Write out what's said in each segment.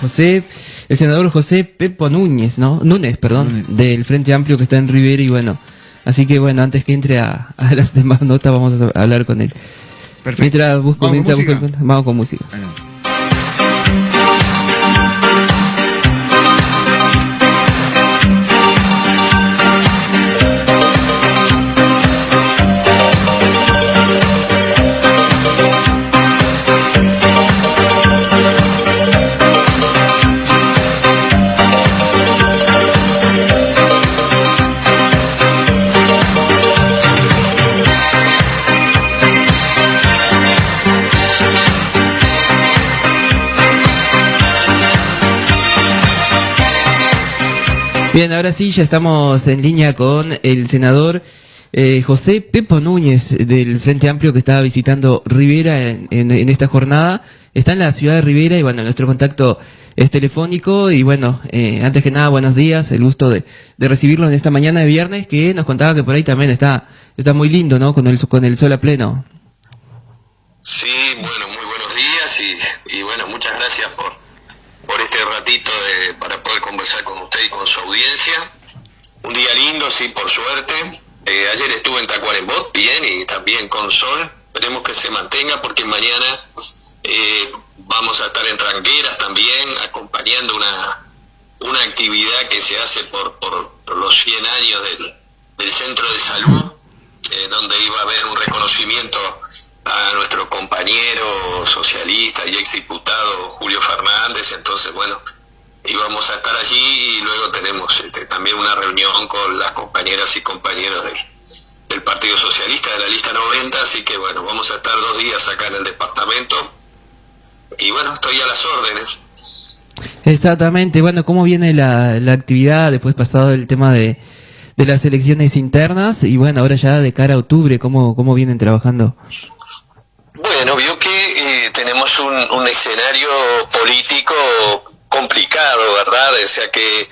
José, el senador José Pepo Núñez, ¿no? Núñez, perdón, del Frente Amplio que está en Rivera y bueno, así que bueno, antes que entre a las demás notas vamos a hablar con él. Perfecto. Mientras busco, vamos con música. Bueno. Bien, ahora sí, ya estamos en línea con el senador José Pepo Núñez del Frente Amplio que estaba visitando Rivera en esta jornada. Está en la ciudad de Rivera y bueno, nuestro contacto es telefónico y bueno, antes que nada, buenos días, el gusto de recibirlo en esta mañana de viernes que nos contaba que por ahí también está muy lindo, ¿no? Con el sol a pleno. Sí, bueno, muy buenos días y bueno, muchas gracias por este ratito para poder conversar con usted y con su audiencia. Un día lindo, sí, por suerte. Ayer estuve en Tacuarembó, bien, y también con sol. Esperemos que se mantenga porque mañana vamos a estar en Tranqueras también, acompañando una actividad que se hace por los 100 años del Centro de Salud, donde iba a haber un reconocimiento a nuestro compañero socialista y exdiputado Julio Fernández. Entonces bueno, íbamos a estar allí y luego tenemos también una reunión con las compañeras y compañeros del Partido Socialista de la lista 90, así que bueno, vamos a estar 2 días acá en el departamento y bueno, estoy a las órdenes. Exactamente, bueno, ¿cómo viene la actividad después pasado el tema de las elecciones internas y bueno, ahora ya de cara a octubre, ¿cómo vienen trabajando? Bueno, vio que tenemos un escenario político complicado, ¿verdad? O sea que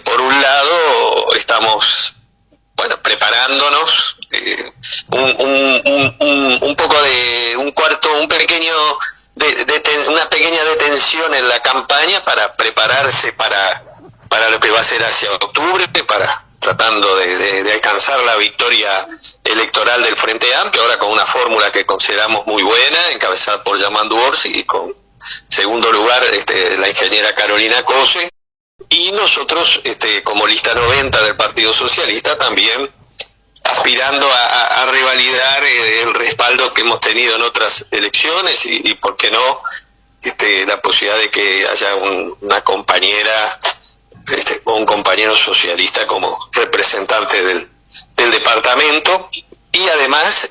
por un lado estamos, bueno, preparándonos, un poco de una pequeña detención en la campaña para prepararse para lo que va a ser hacia octubre, tratando de alcanzar la victoria electoral del Frente Amplio, ahora con una fórmula que consideramos muy buena, encabezada por Yamandu Orsi, y con segundo lugar la ingeniera Carolina Cose, y nosotros como lista 90 del Partido Socialista también aspirando a revalidar el respaldo que hemos tenido en otras elecciones y por qué no, la posibilidad de que haya una compañera o un compañero socialista como representante del departamento, y además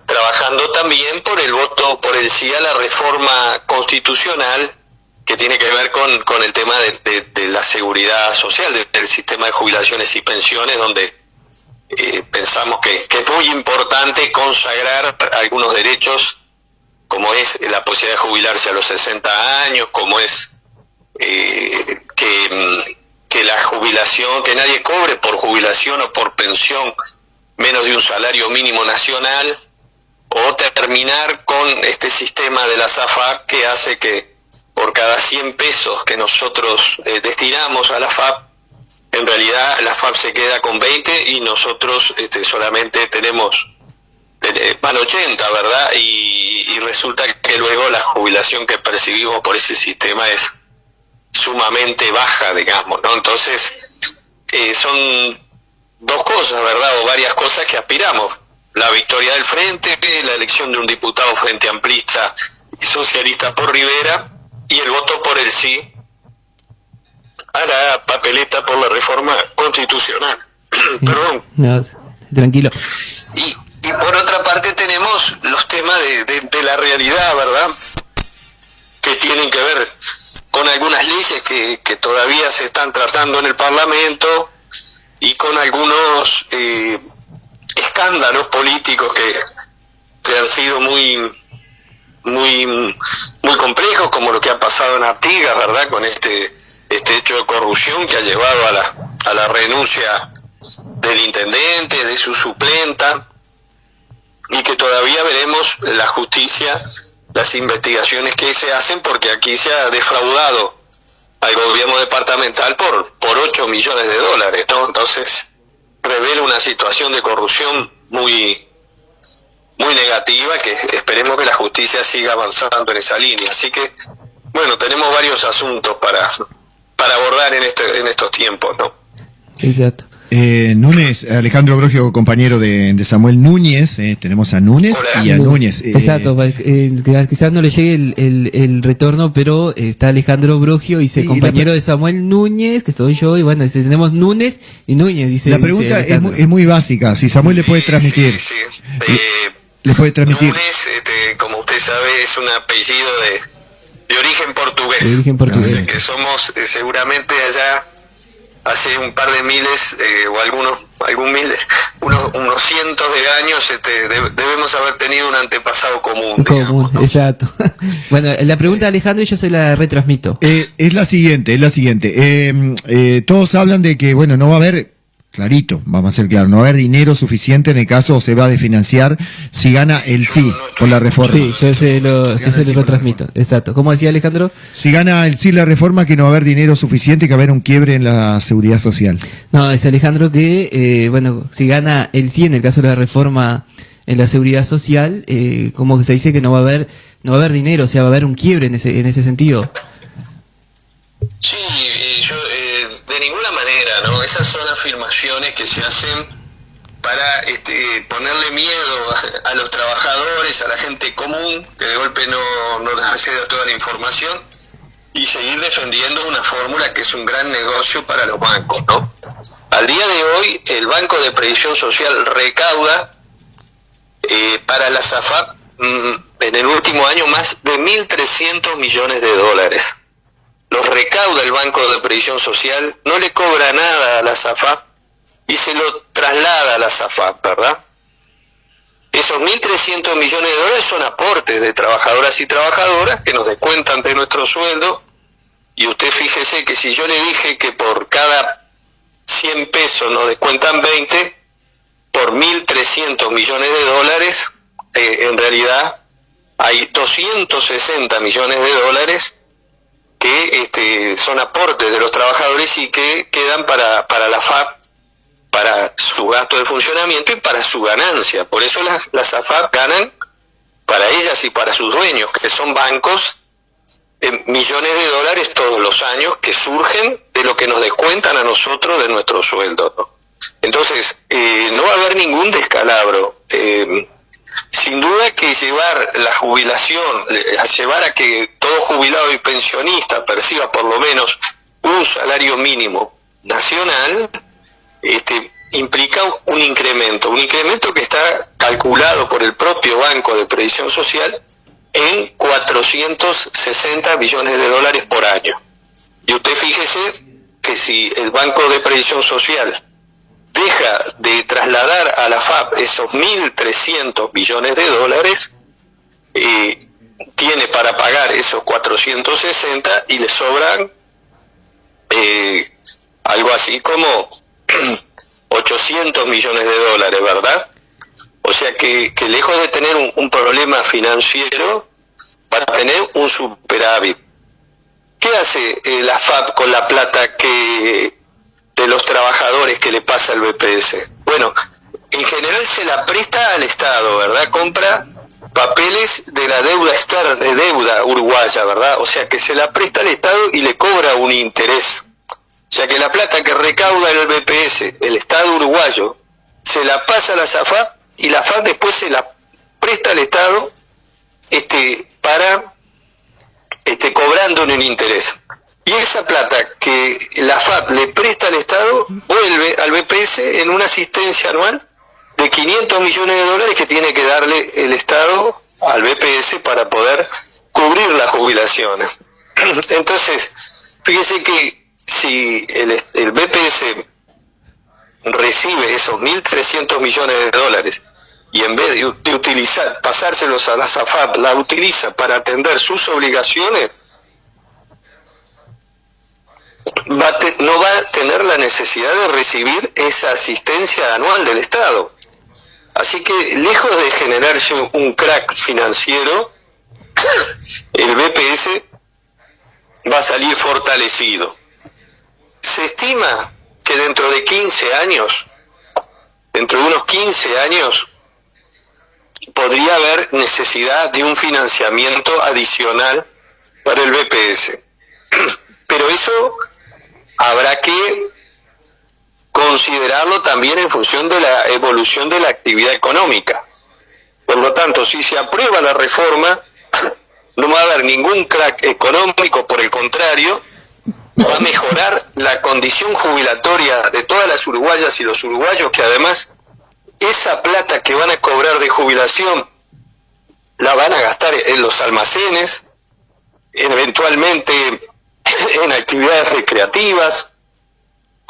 trabajando también por el voto por el sí a la reforma constitucional que tiene que ver con el tema de la seguridad social, del sistema de jubilaciones y pensiones, donde pensamos que es muy importante consagrar algunos derechos, como es la posibilidad de jubilarse a los 60 años, como es que la jubilación, que nadie cobre por jubilación o por pensión menos de un salario mínimo nacional, o terminar con este sistema de la SAFAP que hace que por cada 100 pesos que nosotros destinamos a la FAP, en realidad la FAP se queda con 20 y nosotros solamente tenemos van 80, ¿verdad? Y resulta que luego la jubilación que percibimos por ese sistema es sumamente baja, digamos, ¿no? Entonces, son 2 cosas, ¿verdad? O varias cosas que aspiramos. La victoria del Frente, la elección de un diputado frente amplista y socialista por Rivera, y el voto por el sí a la papeleta por la reforma constitucional. Perdón. No, tranquilo. Y por otra parte tenemos los temas de la realidad, ¿verdad? Que tienen que ver con algunas leyes que todavía se están tratando en el Parlamento y con algunos escándalos políticos que han sido muy complejos, como lo que ha pasado en Artigas, ¿verdad? Con este hecho de corrupción que ha llevado a la renuncia del intendente, de su suplenta, y que todavía veremos la justicia las investigaciones que se hacen, porque aquí se ha defraudado al gobierno departamental por 8 millones de dólares, ¿no? Entonces revela una situación de corrupción muy negativa, que esperemos que la justicia siga avanzando en esa línea. Así que, bueno, tenemos varios asuntos para abordar en estos tiempos, ¿no? Exacto. Núñez, Alejandro Brogio, compañero de Samuel Núñez, tenemos a Núñez. Hola. Y a Núñez. Exacto, quizás no le llegue el retorno, pero está Alejandro Brogio, dice compañero de Samuel Núñez, que soy yo, y bueno, tenemos Núñez y Núñez, dice. La pregunta es muy básica, si Samuel le puede transmitir. Sí. Le puede transmitir. Núñez, como usted sabe, es un apellido de origen portugués. De origen portugués. O sea que somos seguramente allá hace un par de miles unos cientos de años debemos haber tenido un antepasado común, digamos, ¿no? Exacto. Bueno, la pregunta de Alejandro yo se la retransmito. Es la siguiente. Todos hablan de que, bueno, no va a haber, clarito, vamos a ser claros, no va a haber dinero suficiente en el caso, o se va a desfinanciar si gana el sí con la reforma. Sí, yo se lo retransmito. Exacto. ¿Cómo decía Alejandro? Si gana el sí la reforma, que no va a haber dinero suficiente y que va a haber un quiebre en la seguridad social. No, es Alejandro que, bueno, si gana el sí en el caso de la reforma en la seguridad social, como que se dice que no va a haber dinero, o sea, va a haber un quiebre en ese sentido. Sí, yo de ninguna manera, ¿no? Esas son afirmaciones que se hacen para ponerle miedo a los trabajadores, a la gente común, que de golpe no accede a toda la información, y seguir defendiendo una fórmula que es un gran negocio para los bancos, ¿no? Al día de hoy, el Banco de Previsión Social recauda para la SAFAP en el último año más de 1.300 millones de dólares. Los recauda el Banco de Previsión Social, no le cobra nada a la SAFAP y se lo traslada a la SAFAP, ¿verdad? Esos 1.300 millones de dólares son aportes de trabajadoras y trabajadoras que nos descuentan de nuestro sueldo, y usted fíjese que si yo le dije que por cada 100 pesos nos descuentan 20, por 1.300 millones de dólares, en realidad hay 260 millones de dólares que son aportes de los trabajadores y que quedan para la FAP, para su gasto de funcionamiento y para su ganancia. Por eso las AFAP ganan para ellas y para sus dueños, que son bancos, millones de dólares todos los años que surgen de lo que nos descuentan a nosotros de nuestro sueldo, ¿no? Entonces, no va a haber ningún descalabro. Sin duda que llevar la jubilación, a llevar a que todo jubilado y pensionista perciba por lo menos un salario mínimo nacional, implica un incremento que está calculado por el propio Banco de Previsión Social en 460 millones de dólares por año. Y usted fíjese que si el Banco de Previsión Social deja de trasladar a la FAP esos 1.300 millones de dólares, tiene para pagar esos 460 y le sobran algo así como 800 millones de dólares, ¿verdad? O sea que lejos de tener un problema financiero, va a tener un superávit. ¿Qué hace la FAP con la plata de los trabajadores que le pasa al BPS? Bueno, en general se la presta al Estado, ¿verdad? Compra papeles de la deuda externa, de deuda uruguaya, ¿verdad? O sea que se la presta al Estado y le cobra un interés. O sea que la plata que recauda el BPS, el Estado uruguayo, se la pasa a la SAFAP y la FAP después se la presta al Estado para cobrando un interés. Y esa plata que la FAP le presta al Estado vuelve al BPS en una asistencia anual de 500 millones de dólares que tiene que darle el Estado al BPS para poder cubrir las jubilaciones. Entonces, fíjese que si el BPS recibe esos 1.300 millones de dólares y en vez de pasárselos a la SAFAP, la utiliza para atender sus obligaciones, no va a tener la necesidad de recibir esa asistencia anual del Estado. Así que, lejos de generarse un crack financiero, el BPS va a salir fortalecido. Se estima que dentro de unos 15 años, podría haber necesidad de un financiamiento adicional para el BPS. Pero eso habrá que considerarlo también en función de la evolución de la actividad económica. Por lo tanto, si se aprueba la reforma, no va a haber ningún crack económico, por el contrario, va a mejorar la condición jubilatoria de todas las uruguayas y los uruguayos, que además esa plata que van a cobrar de jubilación la van a gastar en los almacenes, eventualmente en actividades recreativas,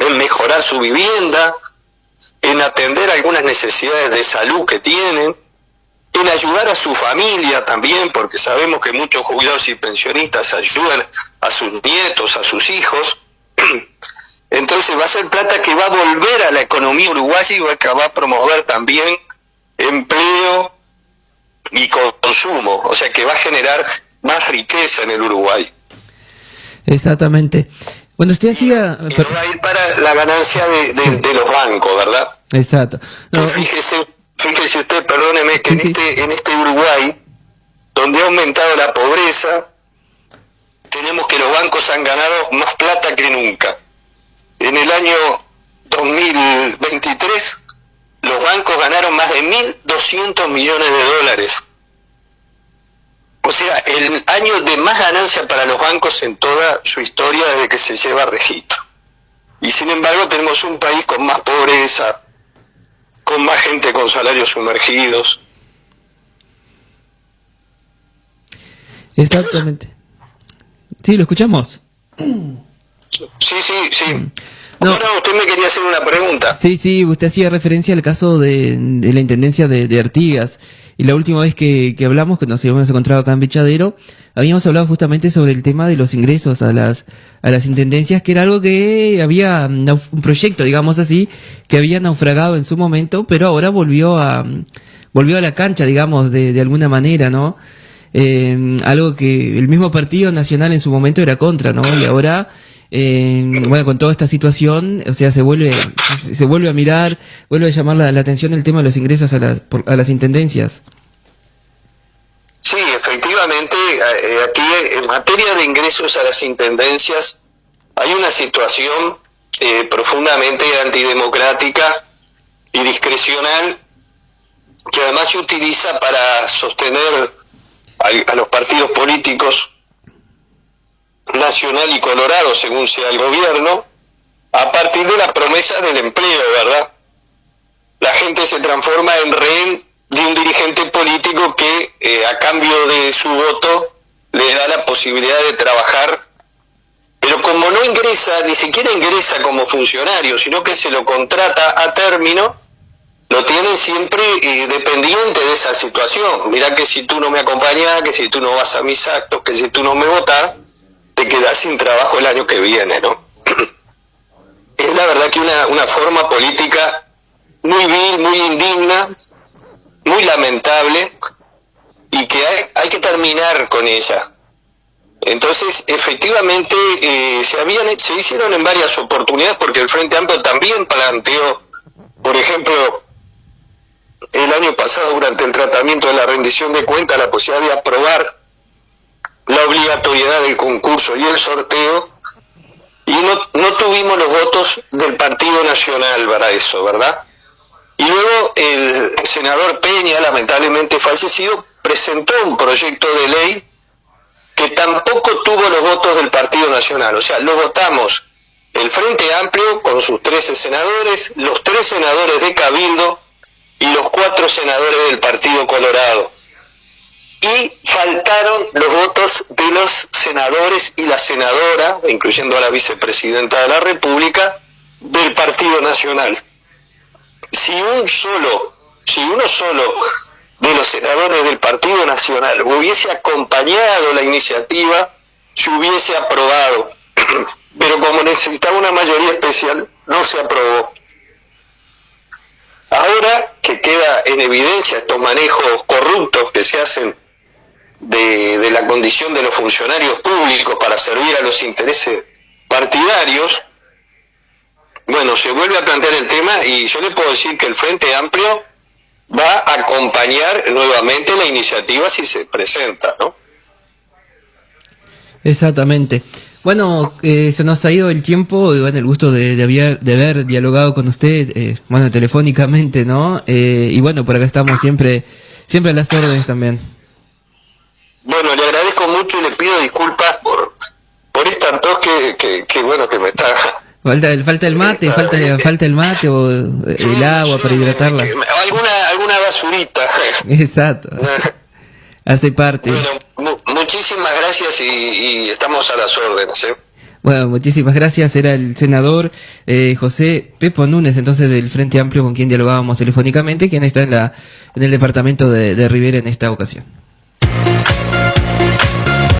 en mejorar su vivienda, en atender algunas necesidades de salud que tienen, en ayudar a su familia también, porque sabemos que muchos jubilados y pensionistas ayudan a sus nietos, a sus hijos. Entonces va a ser plata que va a volver a la economía uruguaya y va a promover también empleo y consumo, o sea que va a generar más riqueza en el Uruguay. Exactamente. Bueno, usted hacía... Y va a ir para la ganancia de los bancos, ¿verdad? Exacto. No, fíjese usted, perdóneme, que sí, en este Uruguay, donde ha aumentado la pobreza, tenemos que los bancos han ganado más plata que nunca. En el año 2023, los bancos ganaron más de 1.200 millones de dólares. O sea, el año de más ganancia para los bancos en toda su historia desde que se lleva registro. Y sin embargo tenemos un país con más pobreza, con más gente con salarios sumergidos. Exactamente. Sí, lo escuchamos. Sí. No. Bueno, usted me quería hacer una pregunta. Sí, usted hacía referencia al caso de la intendencia de Artigas. Y la última vez que hablamos, que nos habíamos encontrado acá en Bichadero, habíamos hablado justamente sobre el tema de los ingresos a las intendencias, que era algo que había un proyecto, digamos así, que había naufragado en su momento, pero ahora volvió a la cancha, digamos, de alguna manera, ¿no? Algo que el mismo Partido Nacional en su momento era contra, ¿no? Y ahora, bueno, con toda esta situación, o sea, se vuelve a mirar, vuelve a llamar la atención el tema de los ingresos a las intendencias. Sí, efectivamente, aquí en materia de ingresos a las intendencias hay una situación profundamente antidemocrática y discrecional, que además se utiliza para sostener a los partidos políticos nacional y colorado, según sea el gobierno, a partir de la promesa del empleo, ¿verdad? La gente se transforma en rehén de un dirigente político que a cambio de su voto le da la posibilidad de trabajar, pero como no ingresa, ni siquiera ingresa como funcionario, sino que se lo contrata a término, lo tienen siempre dependiente de esa situación. Mirá que si tú no me acompañás, que si tú no vas a mis actos, que si tú no me votás, te quedás sin trabajo el año que viene, ¿no? Es la verdad que una forma política muy vil, muy indigna, muy lamentable, y que hay que terminar con ella. Entonces, efectivamente, se hicieron en varias oportunidades, porque el Frente Amplio también planteó, por ejemplo, el año pasado, durante el tratamiento de la rendición de cuentas, la posibilidad de aprobar la obligatoriedad del concurso y el sorteo, y no tuvimos los votos del Partido Nacional para eso, ¿verdad? Y luego el senador Peña, lamentablemente fallecido, presentó un proyecto de ley que tampoco tuvo los votos del Partido Nacional. O sea, lo votamos el Frente Amplio con sus 13 senadores, los 3 senadores de Cabildo y los 4 senadores del Partido Colorado. Y faltaron los votos de los senadores y la senadora, incluyendo a la vicepresidenta de la República, del Partido Nacional. Si uno solo de los senadores del Partido Nacional hubiese acompañado la iniciativa, se hubiese aprobado. Pero como necesitaba una mayoría especial, no se aprobó. Ahora que queda en evidencia estos manejos corruptos que se hacen de la condición de los funcionarios públicos para servir a los intereses partidarios, bueno, se vuelve a plantear el tema y yo le puedo decir que el Frente Amplio va a acompañar nuevamente la iniciativa si se presenta, ¿no? Exactamente. Bueno, se nos ha ido el tiempo y bueno, el gusto de haber dialogado con usted, bueno, telefónicamente, ¿no? Y bueno, por acá estamos siempre a las órdenes también. Bueno, le agradezco mucho y le pido disculpas por esta tos que bueno, que me está... Falta el mate, falta el mate o el agua para hidratarla. Alguna basurita. Exacto. Hace parte. Bueno, muchísimas gracias y estamos a las órdenes, ¿eh? Bueno, muchísimas gracias. Era el senador José Pepo Núñez, entonces del Frente Amplio, con quien dialogábamos telefónicamente, quien está en el departamento de Rivera en esta ocasión.